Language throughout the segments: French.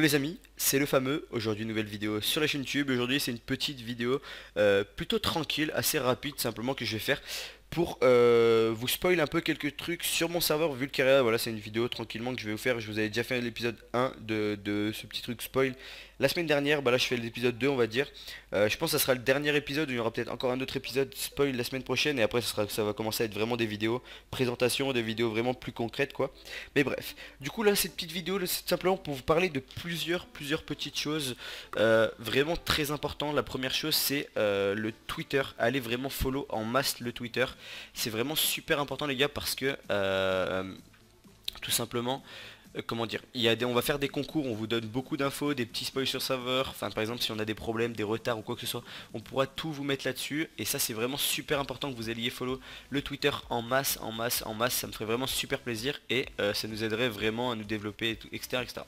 Yo les amis, c'est le fameux, aujourd'hui nouvelle vidéo sur la chaîne YouTube. Aujourd'hui c'est une petite vidéo plutôt tranquille, assez rapide simplement que je vais faire pour vous spoil un peu quelques trucs sur mon serveur Vulcaria. Voilà, c'est une vidéo tranquillement que je vais vous faire. Je vous avais déjà fait l'épisode 1 de ce petit truc spoil la semaine dernière. Bah là je fais l'épisode 2 on va dire. Je pense que ça sera le dernier épisode, il y aura peut-être encore un autre épisode spoil la semaine prochaine. Et après ça va commencer à être vraiment des vidéos présentation, des vidéos vraiment plus concrètes quoi. Mais bref, du coup là cette petite vidéo c'est simplement pour vous parler de plusieurs petites choses vraiment très importantes. La première chose c'est le Twitter. Allez vraiment follow en masse le Twitter. C'est vraiment super important les gars parce que tout simplement comment dire, on va faire des concours, on vous donne beaucoup d'infos, des petits spoils sur serveur, enfin par exemple si on a des problèmes, des retards ou quoi que ce soit, on pourra tout vous mettre là-dessus. Et ça c'est vraiment super important que vous alliez follow le Twitter en masse, ça me ferait vraiment super plaisir. Et ça nous aiderait vraiment à nous développer, etc., etc.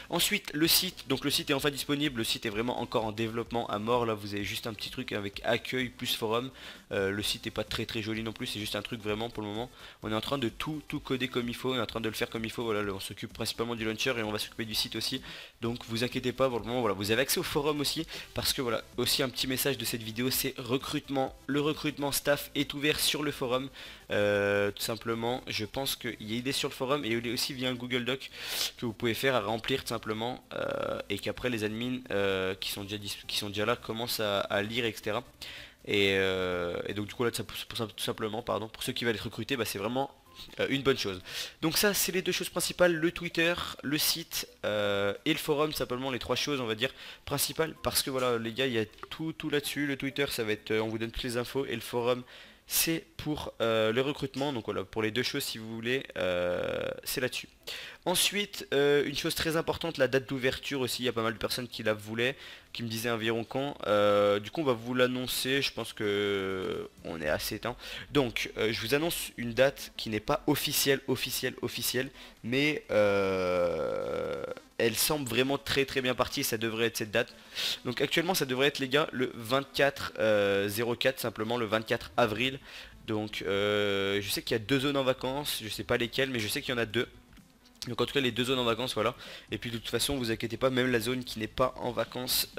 Ensuite le site, donc le site est enfin disponible, le site est vraiment encore en développement à mort. Là vous avez juste un petit truc avec accueil plus forum. Le site est pas très joli non plus, c'est juste un truc vraiment pour le moment. On est en train de tout coder comme il faut, on est en train de le faire comme il faut. Voilà, on s'occupe principalement du launcher et on va s'occuper du site aussi. Donc vous inquiétez pas pour le moment. Voilà, vous avez accès au forum aussi parce que voilà, aussi un petit message de cette vidéo, c'est recrutement. Le recrutement staff est ouvert sur le forum. Tout simplement, je pense qu'il est sur le forum et il est aussi via un Google Doc que vous pouvez faire à remplir tout simplement et qu'après les admins qui sont déjà là commencent à lire, etc. Et donc du coup là tout simplement pardon, pour ceux qui veulent être recrutés, bah, c'est vraiment une bonne chose. Donc ça c'est les deux choses principales, le Twitter, le site et le forum, simplement les trois choses on va dire principales. Parce que voilà les gars, il y a tout là-dessus. Le Twitter ça va être on vous donne toutes les infos, et le forum c'est pour le recrutement. Donc voilà, pour les deux choses si vous voulez, c'est là-dessus. Ensuite, une chose très importante, la date d'ouverture aussi, il y a pas mal de personnes qui la voulaient, qui me disaient environ quand. Du coup on va vous l'annoncer, je pense que on est assez temps. Donc je vous annonce une date qui n'est pas officielle, mais elle semble vraiment très bien partie, et ça devrait être cette date. Donc actuellement ça devrait être les gars le 24 04, simplement le 24 avril. Donc je sais qu'il y a deux zones en vacances, je sais pas lesquelles, mais je sais qu'il y en a deux. Donc en tout cas les deux zones en vacances, voilà. Et puis de toute façon vous inquiétez pas, même la zone qui n'est pas en vacances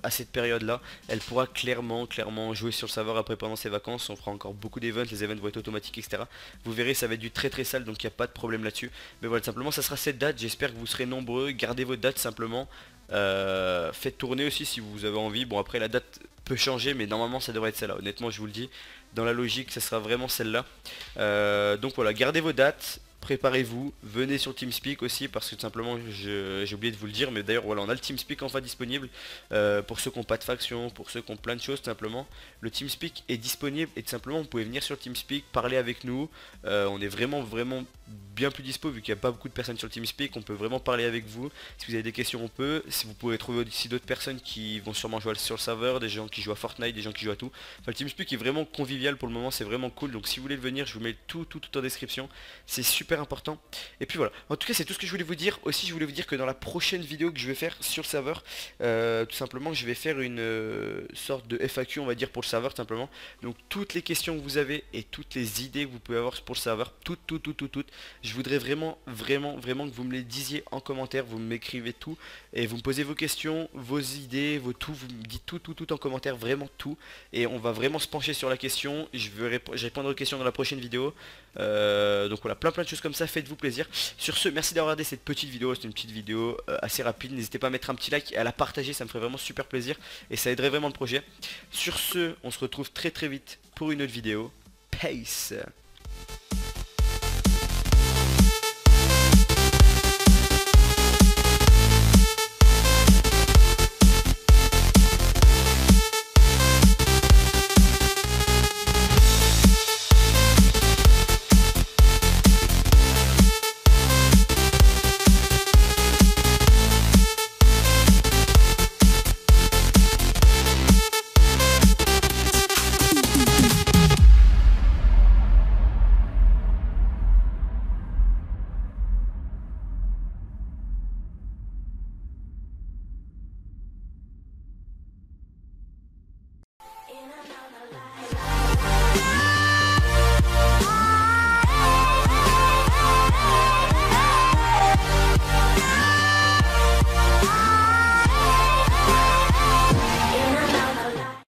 à cette période là, elle pourra clairement jouer sur le serveur après pendant ses vacances. On fera encore beaucoup d'events, les events vont être automatiques, etc. Vous verrez, ça va être du très sale, donc il n'y a pas de problème là-dessus. Mais voilà, simplement ça sera cette date, j'espère que vous serez nombreux. Gardez vos dates simplement, faites tourner aussi si vous avez envie. Bon après la date peut changer, mais normalement ça devrait être celle-là, honnêtement je vous le dis. Dans la logique ça sera vraiment celle-là. Donc voilà, gardez vos dates. Préparez-vous, venez sur TeamSpeak aussi parce que tout simplement j'ai oublié de vous le dire, mais d'ailleurs voilà, on a le TeamSpeak enfin disponible pour ceux qui n'ont pas de faction, pour ceux qui ont plein de choses tout simplement. Le TeamSpeak est disponible et tout simplement vous pouvez venir sur TeamSpeak, parler avec nous. On est vraiment bien plus dispo vu qu'il n'y a pas beaucoup de personnes sur le TeamSpeak. On peut vraiment parler avec vous. Si vous avez des questions on peut. Si vous pouvez trouver aussi d'autres personnes qui vont sûrement jouer sur le serveur, des gens qui jouent à Fortnite, des gens qui jouent à tout. Enfin le TeamSpeak est vraiment convivial pour le moment, c'est vraiment cool. Donc si vous voulez le venir, je vous mets tout en description. C'est super important. Et puis voilà, en tout cas c'est tout ce que je voulais vous dire. Aussi je voulais vous dire que dans la prochaine vidéo que je vais faire sur le serveur, tout simplement je vais faire une sorte de FAQ on va dire pour le serveur tout simplement. Donc toutes les questions que vous avez et toutes les idées que vous pouvez avoir pour le serveur, toutes, je voudrais vraiment que vous me les disiez en commentaire. Vous m'écrivez tout et vous me posez vos questions, vos idées, vos tout, vous me dites tout en commentaire, vraiment tout. Et on va vraiment se pencher sur la question. Je répondre aux questions dans la prochaine vidéo. Donc voilà, plein de choses comme ça, faites-vous plaisir. Sur ce, merci d'avoir regardé cette petite vidéo, c'est une petite vidéo assez rapide. N'hésitez pas à mettre un petit like et à la partager, ça me ferait vraiment super plaisir et ça aiderait vraiment le projet. Sur ce, on se retrouve très vite pour une autre vidéo. Peace.